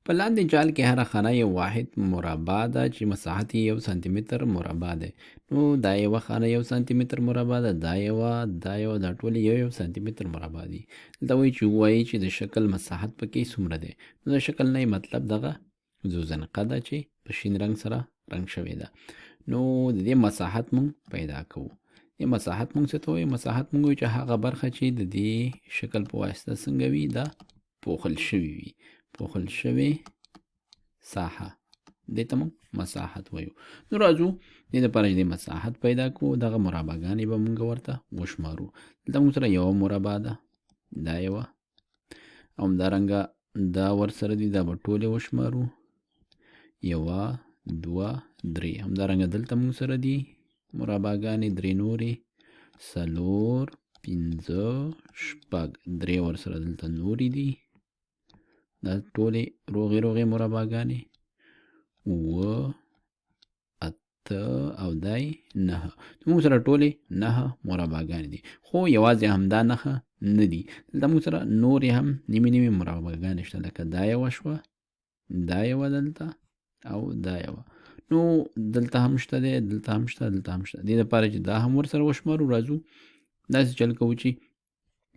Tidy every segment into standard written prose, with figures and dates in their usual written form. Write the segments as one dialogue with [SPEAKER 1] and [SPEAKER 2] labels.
[SPEAKER 1] په لاندې جال کې هره خانه یو واحد مربع ده چې مساحت یې 1 سانتي متر مربع دی. نو دا یوه خانه 1 سانتي متر مربع ده، دا یوه دا ټولې یو سانتي متر مربع دي. دلته وایي چې ووایي چې د شکل مساحت پکې څومره دی. نو د شکل نه مطلب دغه ذوزنقه ده چې په شین رنګ سره رنګ شوې ده. نو د دې مساحت مونږ پیدا کوو. دې مساحت مونږ څه ته وایي؟ مساحت مونږ وایو چې هغه برخه چې د دې شکل په واسطه څنګه وي، دا پوښل شوي وي. پوښل شوې ساحه، دې ته مونږ مساحت وایو. نو راځو دې دپاره چې د مساحت پیدا کړو، دغه مربعګانې به مونږ ورته وشمارو. دلته مونږ سره یوه مربع ده، دا یوه، او همدارنګه دا ورسره دي، دا به ټولې وشمارو. یوه، دوه، درې. همدارنګه دلته مونږ سره دي مربعګانې درې نورې، څلور، پنځه، شپږ. درې ورسره دلته نورې دي، دا ټولې روغې مربعګانې. اووه، اته، او دای 9. موږ سره ټولې 9 مربعګانې دي، خو یوازې همدا 9 نه دي. دلته موږ سره نورې هم نیمې مربعګانې شته، لکه دا یوه شوه، دا یوه دلته، او دا یوه. نو دلته هم شته دی، دلته هم شته، دلته هم شته. دې دپاره چې دا هم ورسره وشمارو، راځو داسې چل کوو چې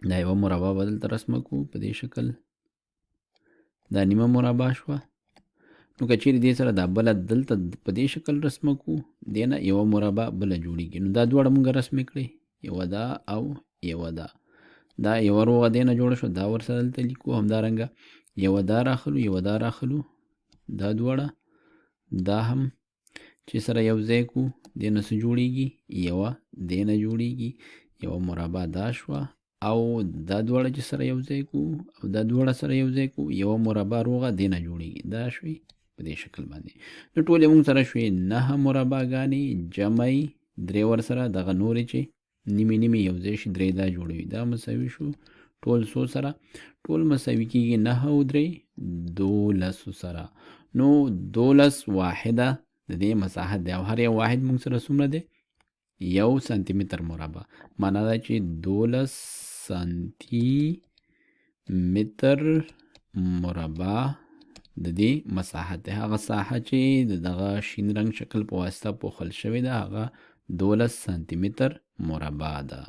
[SPEAKER 1] دا یوه مربع به دلته رسمه کړو په دې شکل، دا نیمه مربع شوه. نو که چیرې دې سره دا بله دلته په دې شکل رسمه کړو، دې نه یوه مربع بله جوړېږي. نو دا دواړه مونږ رسمې کړې، یوه دا او یوه دا. دا یوه روغه دې نه جوړه شوه، دا ورسره دلته لیکو. همدارنګه یوه دا راخلو، یوه دا راخلو، دا دواړه، دا هم چې سره یو ځای کړو، دې نه څه جوړېږي؟ یوه دې نه جوړېږي، یوه مربع دا شوه، او دا دواړه چې سره یو ځای کړو، او دا دواړه سره یو ځای کړو، یوه مربع روغه دې نه جوړېږي، دا شوې په دې شکل باندې. نو ټولې مونږ سره شوې 9 مربعګانې، جمع درې ورسره دغه نورې چې نیمې یو ځای شي، درې دا جوړوي، دا مساوي شو. ټول څو سره؟ ټول مساوي کېږي 9 او 3 12 سره. نو 12 واحده د دې مساحت دی، او هر یو واحد مونږ سره څومره دی؟ 1 سانتي متر مربع. معنا دا چې 12 سانتي متر مربع د دې مساحت دی. هغه ساحه چې دغه شین رنګ شکل په واسطه پوښل شوې ده، هغه 12 سانتي متر مربع ده.